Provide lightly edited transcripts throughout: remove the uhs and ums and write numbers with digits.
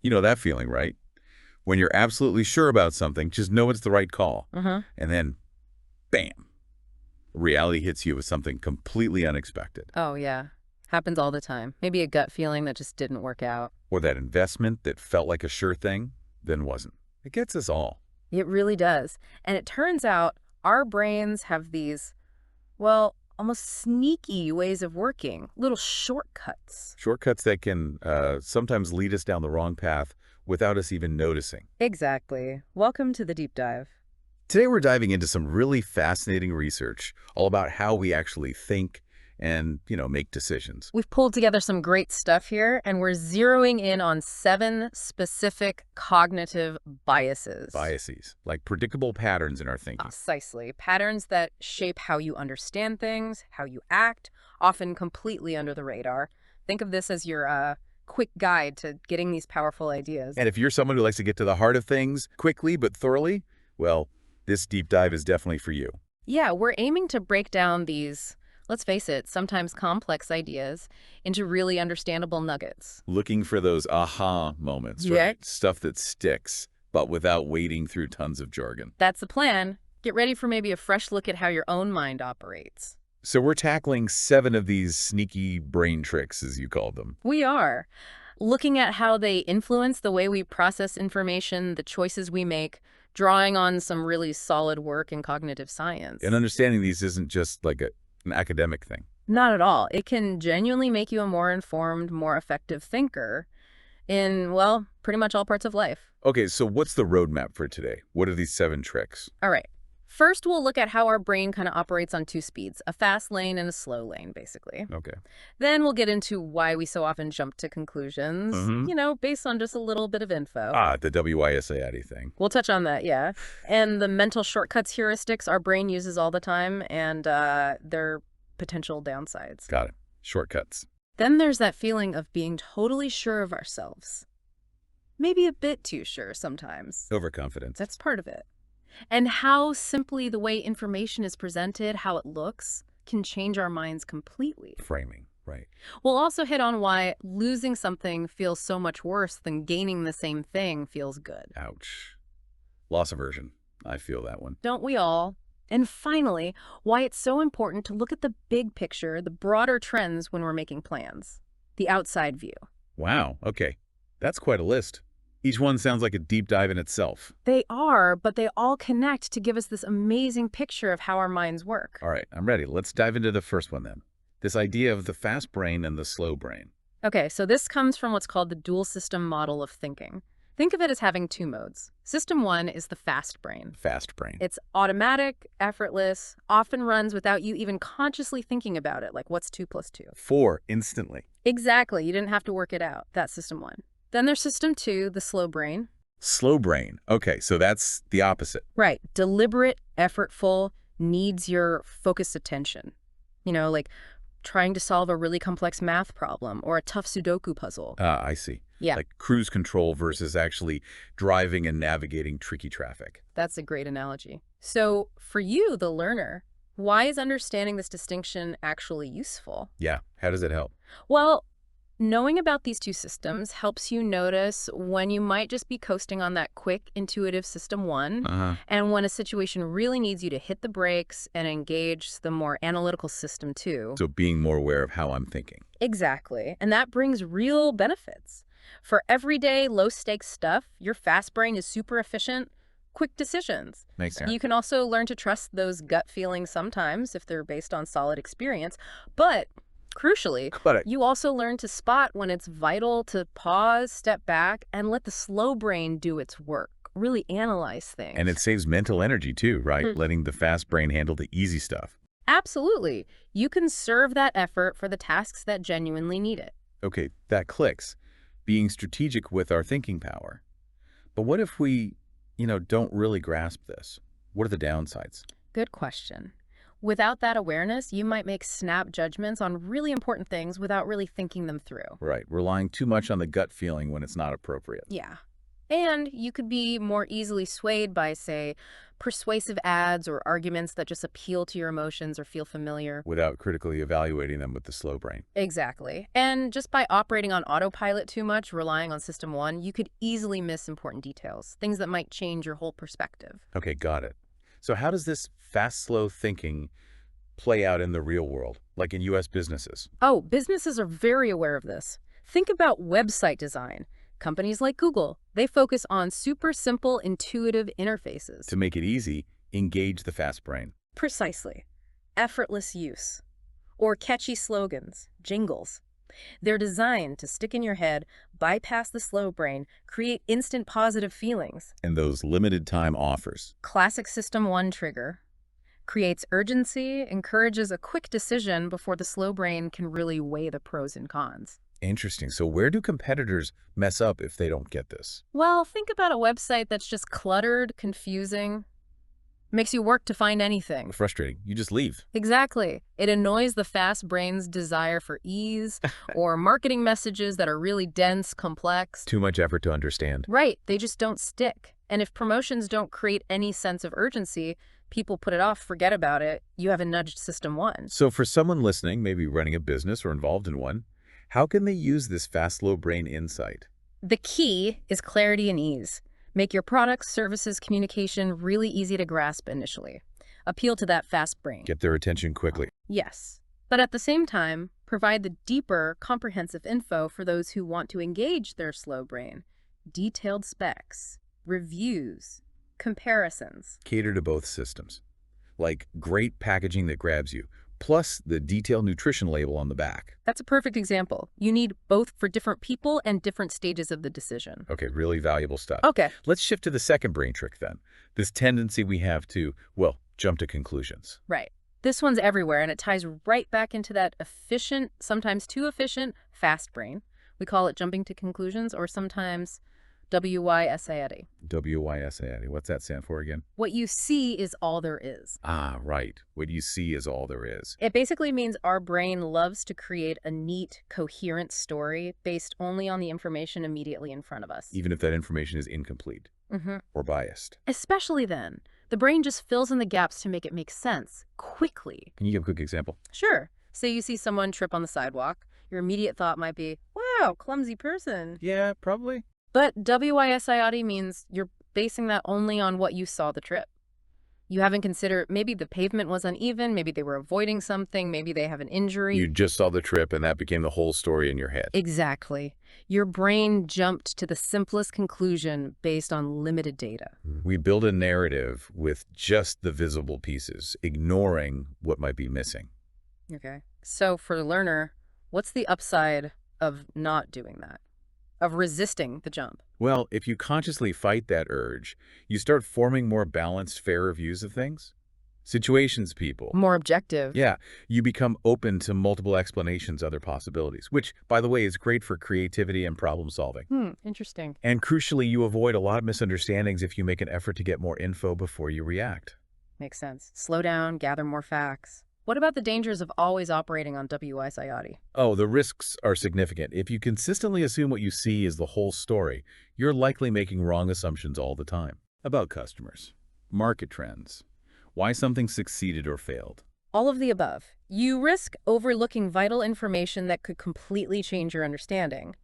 You know that feeling, right? When you're absolutely sure about something, just know it's the right call. And then, bam, reality hits you with something completely unexpected. Oh, yeah. Happens all the time. Maybe a gut feeling that just didn't work out. Or that investment that felt like a sure thing, then wasn't. It gets us all. It really does. And it turns out our brains have these, well, almost sneaky ways of working, little shortcuts. Shortcuts that can sometimes lead us down the wrong path without us even noticing. Exactly. Welcome to the deep dive. Today we're diving into some really fascinating research all about how we actually think and, make decisions. We've pulled together some great stuff here, and we're zeroing in on 7 specific cognitive biases. Biases, like predictable patterns in our thinking. Precisely. Patterns that shape how you understand things, how you act, often completely under the radar. Think of this as your quick guide to getting these powerful ideas. And if you're someone who likes to get to the heart of things quickly but thoroughly, well, this deep dive is definitely for you. Yeah, we're aiming to break down these, let's face it, sometimes complex ideas into really understandable nuggets. Looking for those aha moments, Yeah. right? Stuff that sticks, but without wading through tons of jargon. That's the plan. Get ready for maybe a fresh look at how your own mind operates. So we're tackling 7 of these sneaky brain tricks, as you called them. We are. Looking at how they influence the way we process information, the choices we make, drawing on some really solid work in cognitive science. And understanding these isn't just like an academic thing. Not at all. It can genuinely make you a more informed, more effective thinker in, well, pretty much all parts of life. Okay, so what's the roadmap for today? What are these 7 tricks? All right. First, we'll look at how our brain kind of operates on 2 speeds, a fast lane and a slow lane, basically. Okay. Then we'll get into why we so often jump to conclusions, Mhm. based on just a little bit of info. The WISAID thing. We'll touch on that, yeah. And the mental shortcuts heuristics our brain uses all the time and their potential downsides. Got it. Shortcuts. Then there's that feeling of being totally sure of ourselves. Maybe a bit too sure sometimes. Overconfidence. That's part of it. And how simply the way information is presented, how it looks, can change our minds completely. Framing, right. We'll also hit on why losing something feels so much worse than gaining the same thing feels good. Ouch. Loss aversion. I feel that one. Don't we all? And finally, why it's so important to look at the big picture, the broader trends when we're making plans. The outside view. Wow, okay. That's quite a list. Each one sounds like a deep dive in itself. They are, but they all connect to give us this amazing picture of how our minds work. All right, I'm ready. Let's dive into the first one then. This idea of the fast brain and the slow brain. Okay, so this comes from what's called the dual system model of thinking. Think of it as having 2 modes. System 1 is the fast brain. Fast brain. It's automatic, effortless, often runs without you even consciously thinking about it, like what's 2 plus 2? 4, instantly. Exactly, you didn't have to work it out. That's system 1. Then there's system 2, the slow brain. Slow brain. Okay, so that's the opposite. Right, deliberate, effortful, needs your focused attention. Like trying to solve a really complex math problem or a tough Sudoku puzzle. I see. Yeah. Like cruise control versus actually driving and navigating tricky traffic. That's a great analogy. So for you, the learner, why is understanding this distinction actually useful? Yeah, how does it help? Well, knowing about these 2 systems helps you notice when you might just be coasting on that quick, intuitive system 1, and when a situation really needs you to hit the brakes and engage the more analytical system 2. So being more aware of how I'm thinking. Exactly. And that brings real benefits. For everyday, low-stakes stuff, your fast brain is super efficient, quick decisions. Makes sense. You can also learn to trust those gut feelings sometimes if they're based on solid experience. But crucially, you also learn to spot when it's vital to pause, step back, and let the slow brain do its work. Really analyze things. And it saves mental energy too, right? Letting the fast brain handle the easy stuff. Absolutely. You can serve that effort for the tasks that genuinely need it. Okay, that clicks. Being strategic with our thinking power. But what if we, don't really grasp this? What are the downsides? Good question. Without that awareness, you might make snap judgments on really important things without really thinking them through. Right, relying too much on the gut feeling when it's not appropriate. Yeah. And you could be more easily swayed by, say, persuasive ads or arguments that just appeal to your emotions or feel familiar. Without critically evaluating them with the slow brain. Exactly. And just by operating on autopilot too much, relying on System 1, you could easily miss important details, things that might change your whole perspective. Okay, got it. So how does this fast, slow thinking play out in the real world, like in U.S. businesses? Oh, businesses are very aware of this. Think about website design. Companies like Google, they focus on super simple, intuitive interfaces. To make it easy, engage the fast brain. Precisely. Effortless use. Or catchy slogans, jingles. They're designed to stick in your head, bypass the slow brain, create instant positive feelings. And those limited time offers. Classic System 1 trigger. Creates urgency, encourages a quick decision before the slow brain can really weigh the pros and cons. Interesting. So where do competitors mess up if they don't get this? Well, think about a website that's just cluttered, confusing, makes you work to find anything. Frustrating. You just leave. Exactly. It annoys the fast brain's desire for ease or marketing messages that are really dense, complex. Too much effort to understand. Right. They just don't stick. And if promotions don't create any sense of urgency, people put it off, forget about it. You haven't nudged System 1. So for someone listening, maybe running a business or involved in one, how can they use this fast, slow brain insight? The key is clarity and ease. Make your products, services, communication really easy to grasp initially. Appeal to that fast brain. Get their attention quickly. Yes. But at the same time, provide the deeper, comprehensive info for those who want to engage their slow brain. Detailed specs, reviews, comparisons. Cater to both systems. Like great packaging that grabs you, plus the detailed nutrition label on the back. That's a perfect example. You need both for different people and different stages of the decision. Okay, really valuable stuff. Okay. Let's shift to the second brain trick then. This tendency we have to, well, jump to conclusions. Right. This one's everywhere, and it ties right back into that efficient, sometimes too efficient, fast brain. We call it jumping to conclusions, or sometimes WYSIAD. WYSIAD. What's that stand for again? What you see is all there is. Ah, right. What you see is all there is. It basically means our brain loves to create a neat, coherent story based only on the information immediately in front of us. Even if that information is incomplete or biased. Especially then. The brain just fills in the gaps to make it make sense, quickly. Can you give a quick example? Sure. Say you see someone trip on the sidewalk. Your immediate thought might be, wow, clumsy person. Yeah, probably. But WYSIAD means you're basing that only on what you saw the trip. You haven't considered maybe the pavement was uneven, maybe they were avoiding something, maybe they have an injury. You just saw the trip and that became the whole story in your head. Exactly. Your brain jumped to the simplest conclusion based on limited data. We build a narrative with just the visible pieces, ignoring what might be missing. Okay. So for the learner, what's the upside of not doing that? Of resisting the jump? Well, if you consciously fight that urge, you start forming more balanced, fairer views of things. Situations, people. More objective. Yeah, you become open to multiple explanations, other possibilities, which, by the way, is great for creativity and problem solving. Interesting. And crucially, you avoid a lot of misunderstandings if you make an effort to get more info before you react. Makes sense. Slow down, gather more facts. What about the dangers of always operating on WYSIAD? Oh, the risks are significant. If you consistently assume what you see is the whole story, you're likely making wrong assumptions all the time. About customers, market trends, why something succeeded or failed. All of the above. You risk overlooking vital information that could completely change your understanding.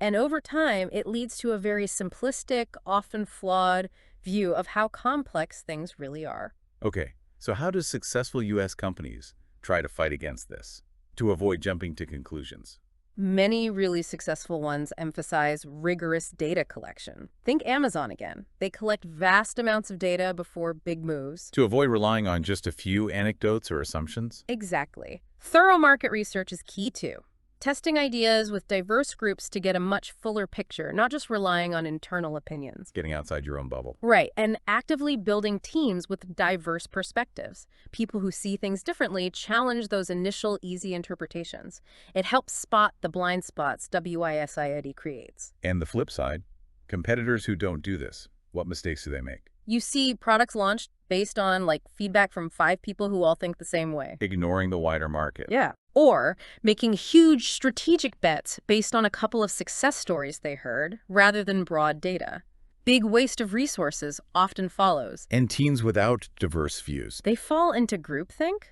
And over time, it leads to a very simplistic, often flawed view of how complex things really are. Okay, so how do successful U.S. companies try to fight against this, to avoid jumping to conclusions? Many really successful ones emphasize rigorous data collection. Think Amazon again. They collect vast amounts of data before big moves. To avoid relying on just a few anecdotes or assumptions? Exactly. Thorough market research is key too. Testing ideas with diverse groups to get a much fuller picture, not just relying on internal opinions. Getting outside your own bubble. Right, and actively building teams with diverse perspectives. People who see things differently challenge those initial easy interpretations. It helps spot the blind spots WYSIAD creates. And the flip side, competitors who don't do this, what mistakes do they make? You see products launched based on feedback from 5 people who all think the same way. Ignoring the wider market. Yeah. Or making huge strategic bets based on a couple of success stories they heard rather than broad data. Big waste of resources often follows. And teens without diverse views. They fall into groupthink.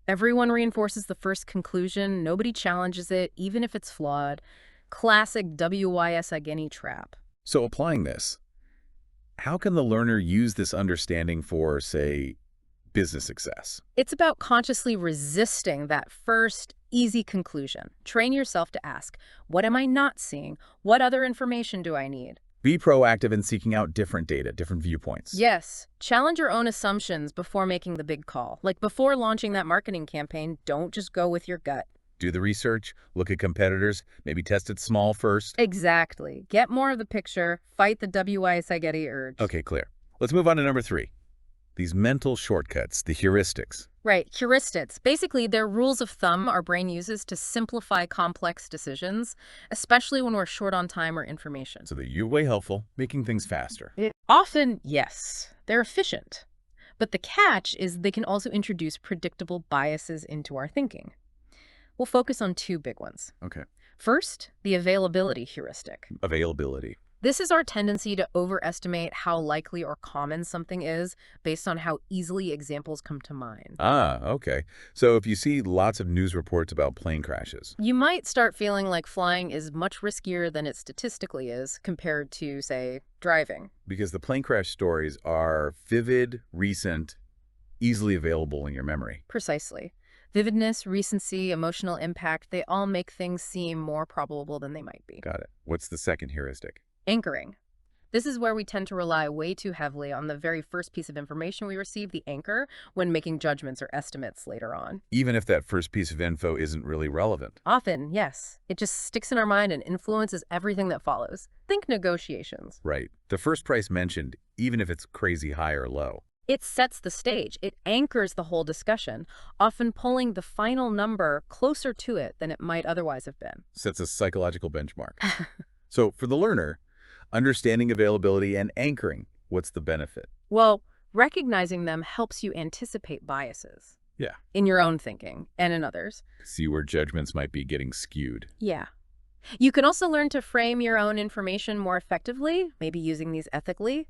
Everyone reinforces the first conclusion. Nobody challenges it, even if it's flawed. Classic Wysogeny trap. So applying this, how can the learner use this understanding for, say, business success? It's about consciously resisting that first, easy conclusion. Train yourself to ask, what am I not seeing? What other information do I need? Be proactive in seeking out different data, different viewpoints. Yes. Challenge your own assumptions before making the big call. Like before launching that marketing campaign, don't just go with your gut. Do the research, look at competitors, maybe test it small first. Exactly. Get more of the picture, fight the Wysogeny urge. Okay, clear. Let's move on to number 3. These mental shortcuts, the heuristics. Right, heuristics. Basically, they're rules of thumb our brain uses to simplify complex decisions, especially when we're short on time or information. So they're way helpful, making things faster. Often, yes, they're efficient. But the catch is they can also introduce predictable biases into our thinking. We'll focus on 2 big ones. Okay. First, the availability heuristic. Availability. This is our tendency to overestimate how likely or common something is based on how easily examples come to mind. Ah, okay. So if you see lots of news reports about plane crashes, You might start feeling like flying is much riskier than it statistically is compared to, say, driving. because the plane crash stories are vivid, recent, easily available in your memory. Precisely. Vividness, recency, emotional impact, they all make things seem more probable than they might be. Got it. What's the second heuristic? Anchoring. This is where we tend to rely way too heavily on the very first piece of information we receive, the anchor, when making judgments or estimates later on. Even if that first piece of info isn't really relevant. Often, yes. It just sticks in our mind and influences everything that follows. Think negotiations. Right. The first price mentioned, even if it's crazy high or low. It sets the stage. It anchors the whole discussion, often pulling the final number closer to it than it might otherwise have been. Sets a psychological benchmark. So for the learner, understanding availability and anchoring, what's the benefit? Well, recognizing them helps you anticipate biases. Yeah. In your own thinking and in others. See where judgments might be getting skewed. Yeah. You can also learn to frame your own information more effectively, maybe using these ethically.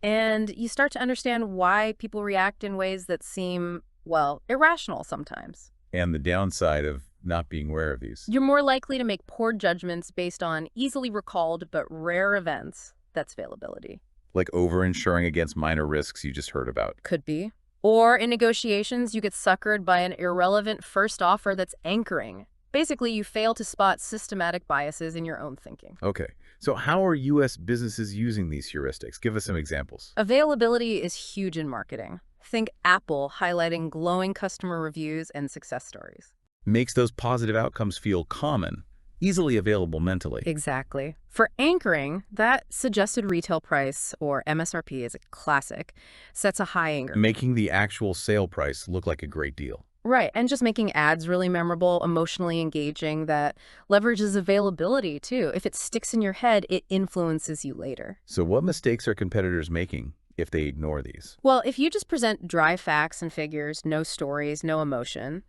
And you start to understand why people react in ways that seem, well, irrational sometimes. And the downside of not being aware of these. You're more likely to make poor judgments based on easily recalled but rare events. That's availability. Like over-insuring against minor risks you just heard about. Could be. Or in negotiations, you get suckered by an irrelevant first offer that's anchoring. Basically, you fail to spot systematic biases in your own thinking. Okay. So how are U.S. businesses using these heuristics? Give us some examples. Availability is huge in marketing. Think Apple highlighting glowing customer reviews and success stories. Makes those positive outcomes feel common, easily available mentally. Exactly. For anchoring, that suggested retail price, or MSRP, is a classic, sets a high anchor. Making the actual sale price look like a great deal. Right, and just making ads really memorable, emotionally engaging, that leverages availability, too. If it sticks in your head, it influences you later. So what mistakes are competitors making if they ignore these? Well, if you just present dry facts and figures, no stories, no emotion,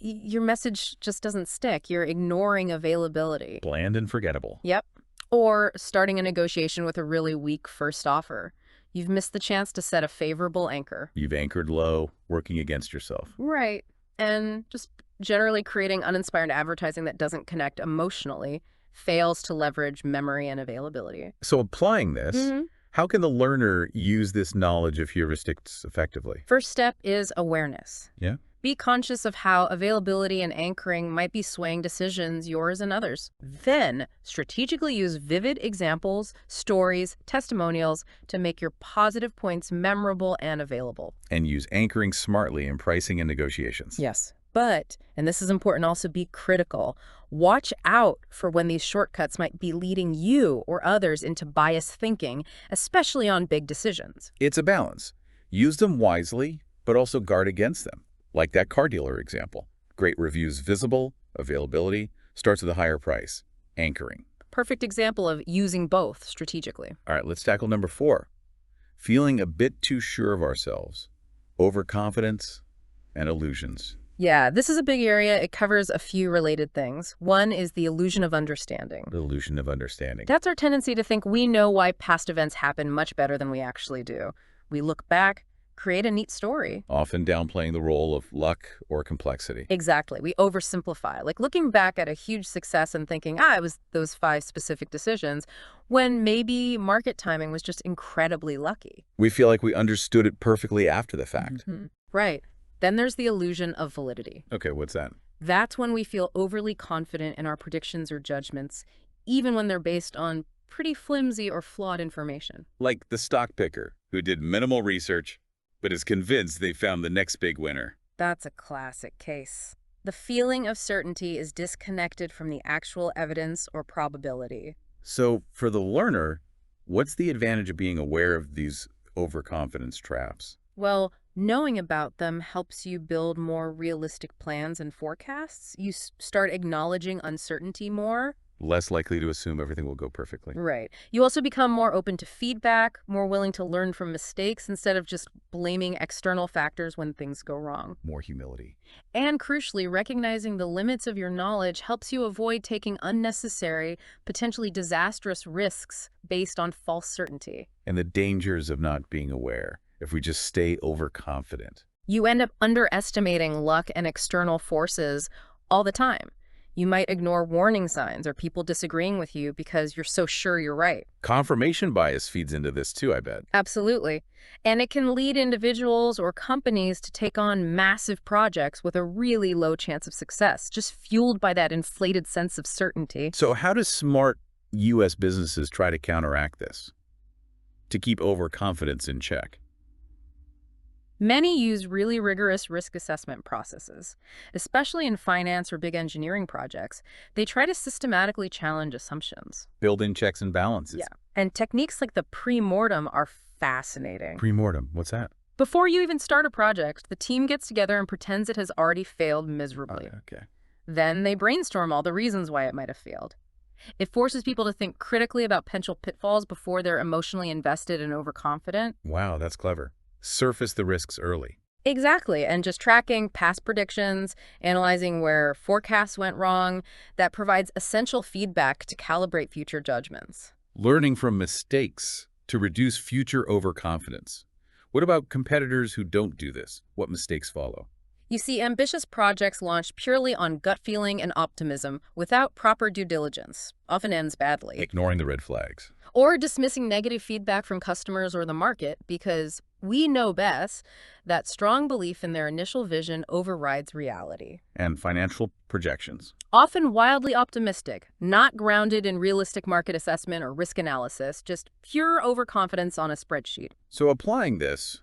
your message just doesn't stick. You're ignoring availability. Bland and forgettable. Yep. Or starting a negotiation with a really weak first offer. You've missed the chance to set a favorable anchor. You've anchored low, working against yourself. Right. And just generally creating uninspired advertising that doesn't connect emotionally fails to leverage memory and availability. So applying this, how can the learner use this knowledge of heuristics effectively? First step is awareness. Yeah. Be conscious of how availability and anchoring might be swaying decisions, yours and others. Then, strategically use vivid examples, stories, testimonials to make your positive points memorable and available. And use anchoring smartly in pricing and negotiations. Yes. But, and this is important, also be critical. Watch out for when these shortcuts might be leading you or others into biased thinking, especially on big decisions. It's a balance. Use them wisely, but also guard against them. Like that car dealer example. Great reviews visible, availability, starts with a higher price, anchoring. Perfect example of using both strategically. All right, let's tackle number 4. Feeling a bit too sure of ourselves, overconfidence, and illusions. Yeah, this is a big area. It covers a few related things. One is the illusion of understanding. The illusion of understanding. That's our tendency to think we know why past events happen much better than we actually do. We look back, create a neat story. Often downplaying the role of luck or complexity. Exactly. We oversimplify, like looking back at a huge success and thinking, it was those 5 specific decisions, when maybe market timing was just incredibly lucky. We feel like we understood it perfectly after the fact. Right. Then there's the illusion of validity. Okay, what's that? That's when we feel overly confident in our predictions or judgments, even when they're based on pretty flimsy or flawed information. Like the stock picker who did minimal research, but is convinced they found the next big winner. That's a classic case. The feeling of certainty is disconnected from the actual evidence or probability. So for the learner, what's the advantage of being aware of these overconfidence traps? Well, knowing about them helps you build more realistic plans and forecasts. You start acknowledging uncertainty more. Less likely to assume everything will go perfectly. Right. You also become more open to feedback, more willing to learn from mistakes instead of just blaming external factors when things go wrong. More humility. And crucially, recognizing the limits of your knowledge helps you avoid taking unnecessary, potentially disastrous risks based on false certainty. And the dangers of not being aware if we just stay overconfident. You end up underestimating luck and external forces all the time. You might ignore warning signs or people disagreeing with you because you're so sure you're right. Confirmation bias feeds into this too, I bet. Absolutely. And it can lead individuals or companies to take on massive projects with a really low chance of success, just fueled by that inflated sense of certainty. So how do smart U.S. businesses try to counteract this to keep overconfidence in check? Many use really rigorous risk assessment processes. Especially in finance or big engineering projects, they try to systematically challenge assumptions. Build in checks and balances. Yeah. And techniques like the pre-mortem are fascinating. Pre-mortem, what's that? Before you even start a project, the team gets together and pretends it has already failed miserably. Okay. Then they brainstorm all the reasons why it might have failed. It forces people to think critically about potential pitfalls before they're emotionally invested and overconfident. Wow, that's clever. Surface the risks early. Exactly, and just tracking past predictions, analyzing where forecasts went wrong, that provides essential feedback to calibrate future judgments. Learning from mistakes to reduce future overconfidence. What about competitors who don't do this? What mistakes follow? You see, ambitious projects launched purely on gut feeling and optimism without proper due diligence often ends badly. Ignoring the red flags. Or dismissing negative feedback from customers or the market because we know best that strong belief in their initial vision overrides reality. And financial projections. Often wildly optimistic, not grounded in realistic market assessment or risk analysis, just pure overconfidence on a spreadsheet. So applying this,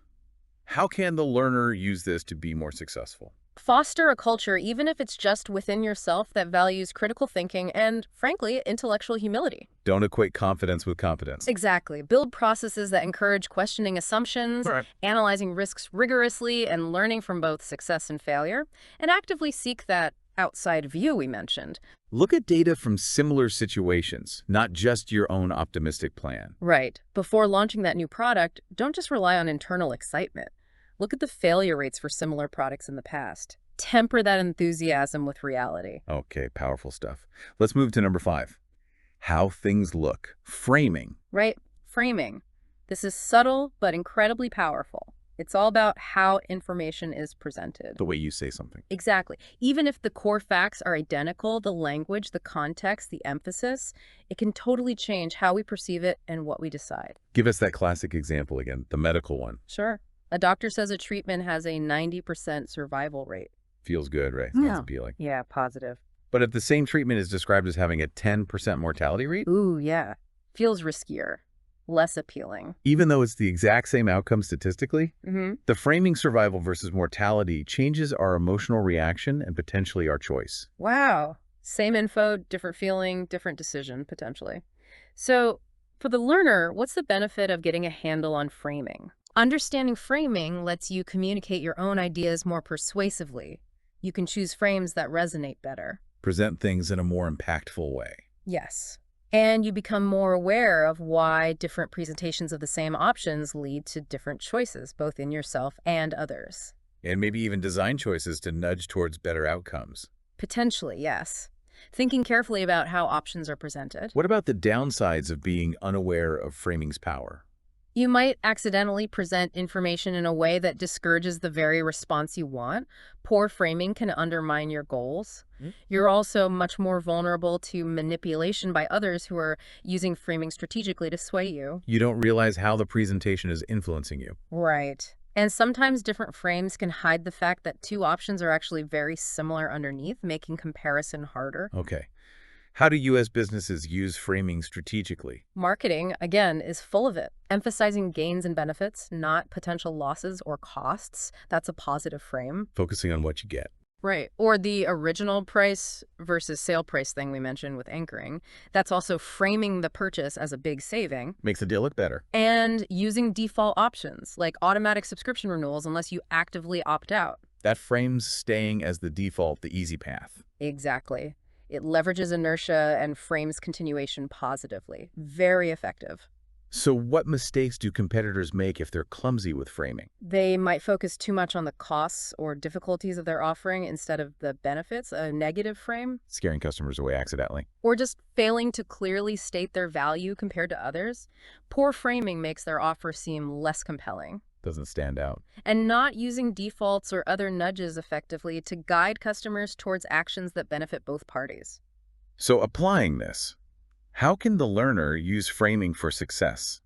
how can the learner use this to be more successful? Foster a culture, even if it's just within yourself, that values critical thinking and, frankly, intellectual humility. Don't equate confidence with competence. Exactly. Build processes that encourage questioning assumptions, analyzing risks rigorously, and learning from both success and failure, and actively seek that outside view we mentioned. Look at data from similar situations, not just your own optimistic plan. Right. Before launching that new product, don't just rely on internal excitement. Look at the failure rates for similar products in the past. Temper that enthusiasm with reality. Okay, powerful stuff. Let's move to number 5. How things look. Framing. Right, framing. This is subtle but incredibly powerful. It's all about how information is presented. The way you say something. Exactly. Even if the core facts are identical, the language, the context, the emphasis, it can totally change how we perceive it and what we decide. Give us that classic example again, the medical one. Sure. A doctor says a treatment has a 90% survival rate. Feels good, right? Sounds appealing. Yeah, positive. But if the same treatment is described as having a 10% mortality rate? Ooh, yeah. Feels riskier. Less appealing. Even though it's the exact same outcome statistically? Mm-hmm. The framing survival versus mortality changes our emotional reaction and potentially our choice. Wow. Same info, different feeling, different decision, potentially. So, for the learner, what's the benefit of getting a handle on framing? Understanding framing lets you communicate your own ideas more persuasively. You can choose frames that resonate better. Present things in a more impactful way. Yes. And you become more aware of why different presentations of the same options lead to different choices, both in yourself and others. And maybe even design choices to nudge towards better outcomes. Potentially, yes. Thinking carefully about how options are presented. What about the downsides of being unaware of framing's power? You might accidentally present information in a way that discourages the very response you want. Poor framing can undermine your goals. You're also much more vulnerable to manipulation by others who are using framing strategically to sway you. You don't realize how the presentation is influencing you. Right. And sometimes different frames can hide the fact that two options are actually very similar underneath, making comparison harder. Okay. How do U.S. businesses use framing strategically? Marketing, again, is full of it, emphasizing gains and benefits, not potential losses or costs. That's a positive frame. Focusing on what you get. Right. Or the original price versus sale price thing we mentioned with anchoring. That's also framing the purchase as a big saving. Makes the deal look better. And using default options, like automatic subscription renewals unless you actively opt out. That frames staying as the default, the easy path. Exactly. It leverages inertia and frames continuation positively. Very effective. So what mistakes do competitors make if they're clumsy with framing? They might focus too much on the costs or difficulties of their offering instead of the benefits, a negative frame. Scaring customers away accidentally. Or just failing to clearly state their value compared to others. Poor framing makes their offer seem less compelling. Doesn't stand out. And not using defaults or other nudges effectively to guide customers towards actions that benefit both parties. So applying this, how can the learner use framing for success?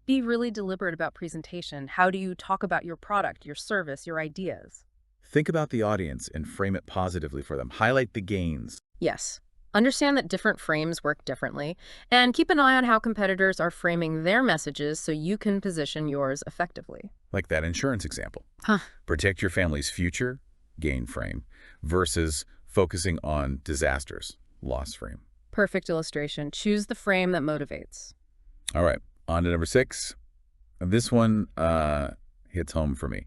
Be really deliberate about presentation. How do you talk about your product, your service, your ideas? Think about the audience and frame it positively for them. Highlight the gains. Yes. Understand that different frames work differently, and keep an eye on how competitors are framing their messages so you can position yours effectively. Like that insurance example. Huh. Protect your family's future, gain frame, versus focusing on disasters, loss frame. Perfect illustration. Choose the frame that motivates. All right, on to number 6. This one hits home for me.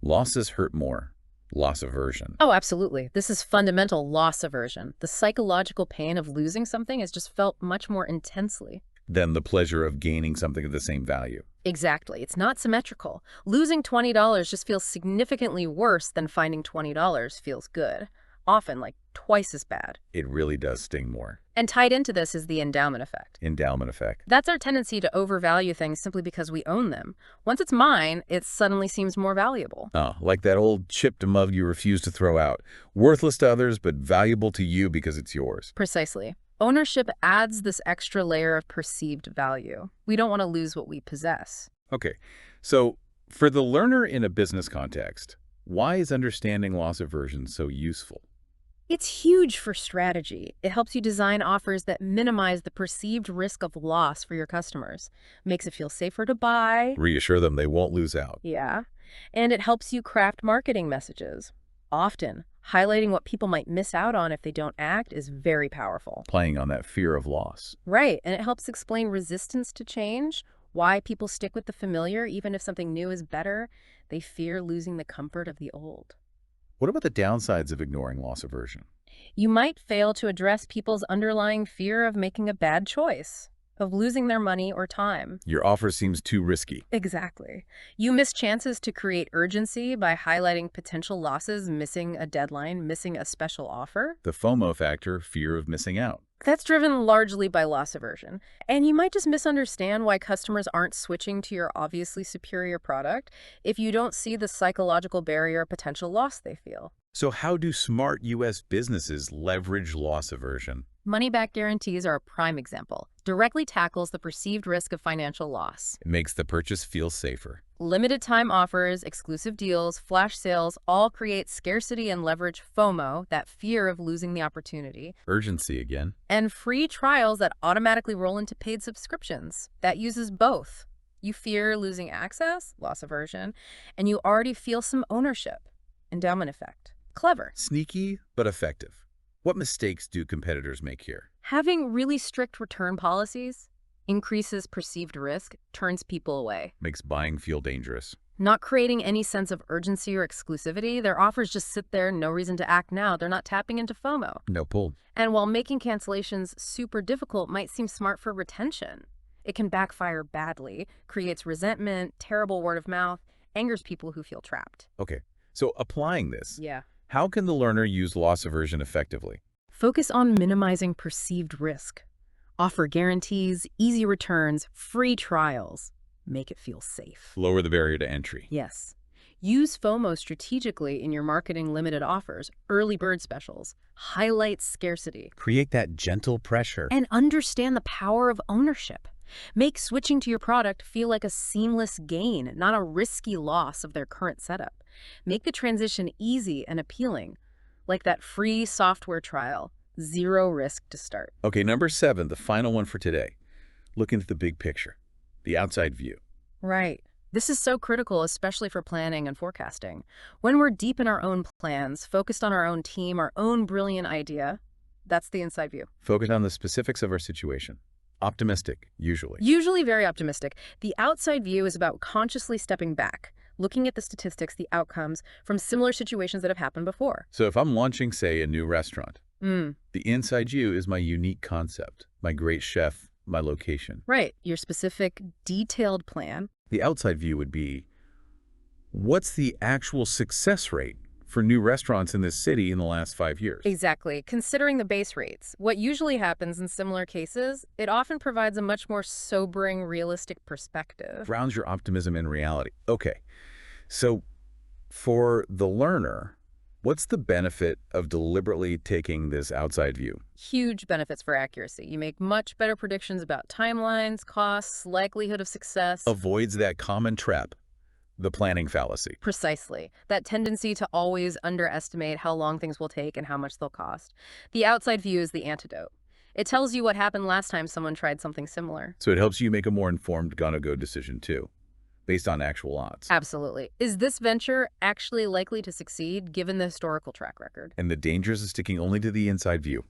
Losses hurt more. Loss aversion. Oh, absolutely. This is fundamental loss aversion. The psychological pain of losing something is just felt much more intensely. Than the pleasure of gaining something of the same value. Exactly. It's not symmetrical. Losing $20 just feels significantly worse than finding $20 feels good. Often like twice as bad. It really does sting more. And tied into this is the endowment effect. Endowment effect. That's our tendency to overvalue things simply because we own them. Once it's mine, it suddenly seems more valuable. Oh, like that old chipped mug you refuse to throw out. Worthless to others, but valuable to you because it's yours. Precisely. Ownership adds this extra layer of perceived value. We don't want to lose what we possess. Okay, so for the learner in a business context, why is understanding loss aversion so useful? It's huge for strategy. It helps you design offers that minimize the perceived risk of loss for your customers. Makes it feel safer to buy. Reassure them they won't lose out. Yeah. And it helps you craft marketing messages. Often, highlighting what people might miss out on if they don't act is very powerful. Playing on that fear of loss. Right. And it helps explain resistance to change, why people stick with the familiar even if something new is better. They fear losing the comfort of the old. What about the downsides of ignoring loss aversion? You might fail to address people's underlying fear of making a bad choice, of losing their money or time. Your offer seems too risky. Exactly. You miss chances to create urgency by highlighting potential losses, missing a deadline, missing a special offer. The FOMO factor, fear of missing out. That's driven largely by loss aversion. And you might just misunderstand why customers aren't switching to your obviously superior product if you don't see the psychological barrier or potential loss they feel. So how do smart U.S. businesses leverage loss aversion? Money-back guarantees are a prime example. Directly tackles the perceived risk of financial loss. It makes the purchase feel safer. Limited time offers, exclusive deals, flash sales all create scarcity and leverage FOMO, that fear of losing the opportunity. Urgency again. And free trials that automatically roll into paid subscriptions. That uses both. You fear losing access, loss aversion, and you already feel some ownership. Endowment effect. Clever. Sneaky, but effective. What mistakes do competitors make here? Having really strict return policies increases perceived risk, turns people away. Makes buying feel dangerous. Not creating any sense of urgency or exclusivity, their offers just sit there, no reason to act now. They're not tapping into FOMO. No pull. And while making cancellations super difficult might seem smart for retention, it can backfire badly, creates resentment, terrible word of mouth, angers people who feel trapped. Okay, so applying this, Yeah. how can the learner use loss aversion effectively? Focus on minimizing perceived risk. Offer guarantees, easy returns, free trials. Make it feel safe. Lower the barrier to entry. Yes. Use FOMO strategically in your marketing limited offers, early bird specials. Highlight scarcity. Create that gentle pressure. And understand the power of ownership. Make switching to your product feel like a seamless gain, not a risky loss of their current setup. Make the transition easy and appealing, like that free software trial. 0 risk to start. Okay, number 7, the final one for today. Look into the big picture, the outside view. Right. This is so critical, especially for planning and forecasting. When we're deep in our own plans, focused on our own team, our own brilliant idea, that's the inside view. Focus on the specifics of our situation. Optimistic, usually. Usually very optimistic. The outside view is about consciously stepping back, looking at the statistics, the outcomes from similar situations that have happened before. So if I'm launching, say, a new restaurant, the inside view is my unique concept, my great chef, my location. Right. Your specific, detailed plan. The outside view would be, what's the actual success rate for new restaurants in this city in the last 5 years? Exactly. Considering the base rates, what usually happens in similar cases, it often provides a much more sobering, realistic perspective. Grounds your optimism in reality. Okay, so for the learner, what's the benefit of deliberately taking this outside view? Huge benefits for accuracy. You make much better predictions about timelines, costs, likelihood of success. Avoids that common trap, the planning fallacy. Precisely. That tendency to always underestimate how long things will take and how much they'll cost. The outside view is the antidote. It tells you what happened last time someone tried something similar. So it helps you make a more informed gonna-go decision too, based on actual odds. Absolutely. Is this venture actually likely to succeed given the historical track record? And the dangers of sticking only to the inside view,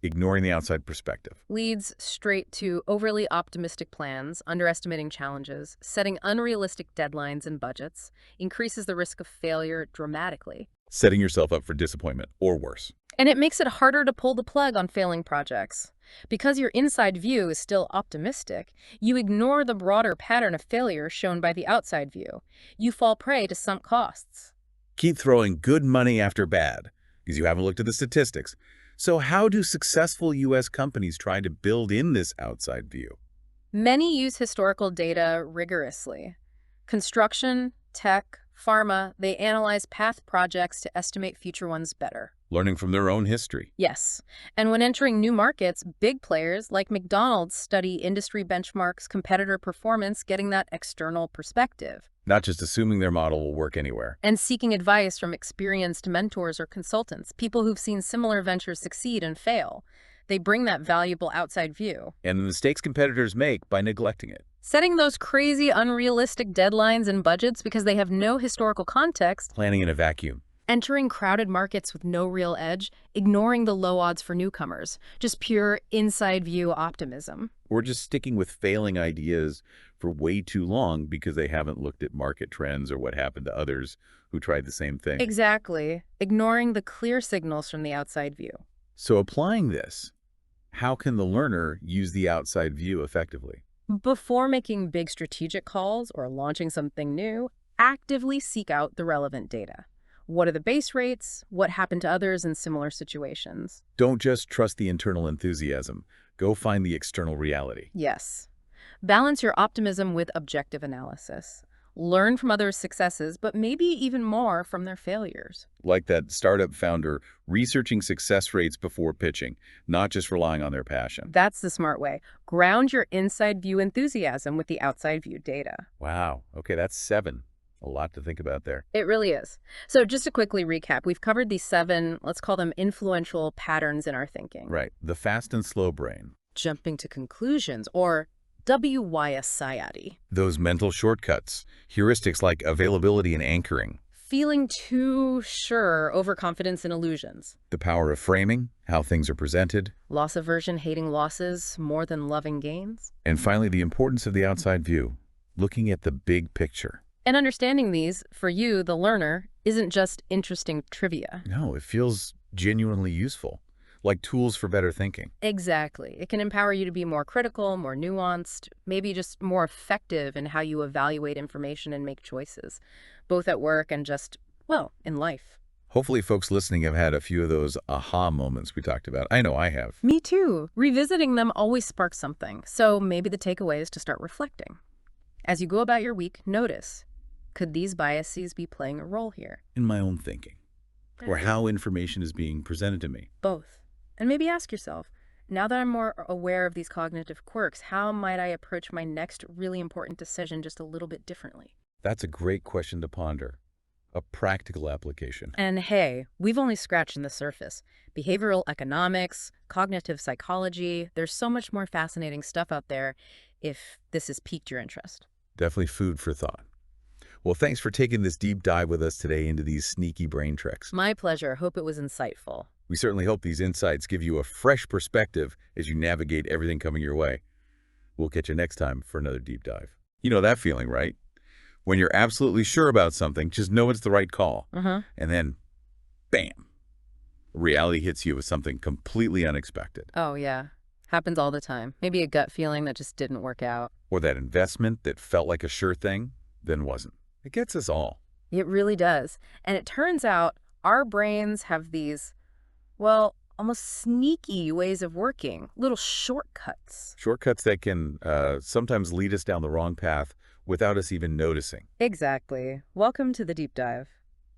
ignoring the outside perspective. Leads straight to overly optimistic plans, underestimating challenges, setting unrealistic deadlines and budgets, increases the risk of failure dramatically. Setting yourself up for disappointment, or worse. And it makes it harder to pull the plug on failing projects. Because your inside view is still optimistic, you ignore the broader pattern of failure shown by the outside view. You fall prey to sunk costs. Keep throwing good money after bad, because you haven't looked at the statistics. So how do successful U.S. companies try to build in this outside view? Many use historical data rigorously. Construction, tech, pharma, they analyze past projects to estimate future ones better. Learning from their own history. Yes. And when entering new markets, big players like McDonald's study industry benchmarks, competitor performance, getting that external perspective. Not just assuming their model will work anywhere. And seeking advice from experienced mentors or consultants, people who've seen similar ventures succeed and fail. They bring that valuable outside view. And the mistakes competitors make by neglecting it. Setting those crazy, unrealistic deadlines and budgets because they have no historical context. Planning in a vacuum. Entering crowded markets with no real edge, ignoring the low odds for newcomers, just pure inside view optimism. Or just sticking with failing ideas for way too long because they haven't looked at market trends or what happened to others who tried the same thing. Exactly. Ignoring the clear signals from the outside view. So applying this, how can the learner use the outside view effectively? Before making big strategic calls or launching something new, actively seek out the relevant data. What are the base rates? What happened to others in similar situations? Don't just trust the internal enthusiasm. Go find the external reality. Yes. Balance your optimism with objective analysis. Learn from others' successes, but maybe even more from their failures. Like that startup founder researching success rates before pitching, not just relying on their passion. That's the smart way. Ground your inside view enthusiasm with the outside view data. Wow. Okay, that's 7. A lot to think about there. It really is. So just to quickly recap, we've covered these 7, let's call them influential patterns in our thinking. Right. The fast and slow brain. Jumping to conclusions, or WYSIAD. Those mental shortcuts. Heuristics like availability and anchoring. Feeling too sure, overconfidence and illusions. The power of framing, how things are presented. Loss aversion, hating losses more than loving gains. And finally, the importance of the outside view. Looking at the big picture. And understanding these, for you, the learner, isn't just interesting trivia. No, it feels genuinely useful. like tools for better thinking. Exactly. It can empower you to be more critical, more nuanced, maybe just more effective in how you evaluate information and make choices, both at work and just, well, in life. Hopefully folks listening have had a few of those aha moments we talked about. I know I have. Me too. Revisiting them always sparks something, so maybe the takeaway is to start reflecting. As you go about your week, notice, could these biases be playing a role here? In my own thinking, or how information is being presented to me. Both. And maybe ask yourself, now that I'm more aware of these cognitive quirks, how might I approach my next really important decision just a little bit differently? That's a great question to ponder. A practical application. And hey, we've only scratched the surface. Behavioral economics, cognitive psychology, there's so much more fascinating stuff out there if this has piqued your interest. Definitely food for thought. Well, thanks for taking this deep dive with us today into these sneaky brain tricks. My pleasure. Hope it was insightful. We certainly hope these insights give you a fresh perspective as you navigate everything coming your way. We'll catch you next time for another deep dive. You know that feeling, right? When you're absolutely sure about something, just know it's the right call. And then, bam, reality hits you with something completely unexpected. Oh, yeah. Happens all the time. Maybe a gut feeling that just didn't work out. Or that investment that felt like a sure thing, then wasn't. It gets us all. It really does. And it turns out our brains have these, well, almost sneaky ways of working, little shortcuts. Shortcuts that can sometimes lead us down the wrong path without us even noticing. Exactly. Welcome to the deep dive.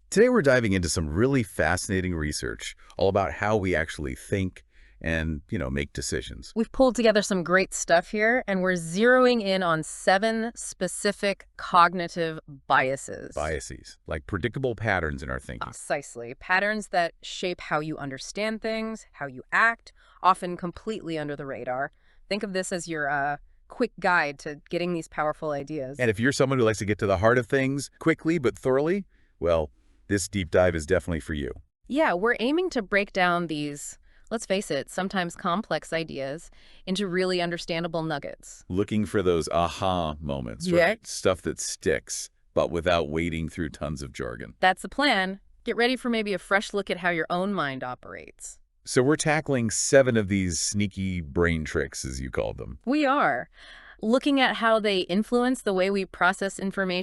Today we're diving into some really fascinating research all about how we actually think and, make decisions. We've pulled together some great stuff here, and we're zeroing in on 7 specific cognitive biases. Biases, like predictable patterns in our thinking. Precisely. Patterns that shape how you understand things, how you act, often completely under the radar. Think of this as your quick guide to getting these powerful ideas. And if you're someone who likes to get to the heart of things quickly but thoroughly, well, this deep dive is definitely for you. Yeah, we're aiming to break down these, let's face it, sometimes complex ideas into really understandable nuggets. Looking for those aha moments, right? Stuff that sticks, but without wading through tons of jargon. That's the plan. Get ready for maybe a fresh look at how your own mind operates. So we're tackling 7 of these sneaky brain tricks, as you called them. We are. Looking at how they influence the way we process information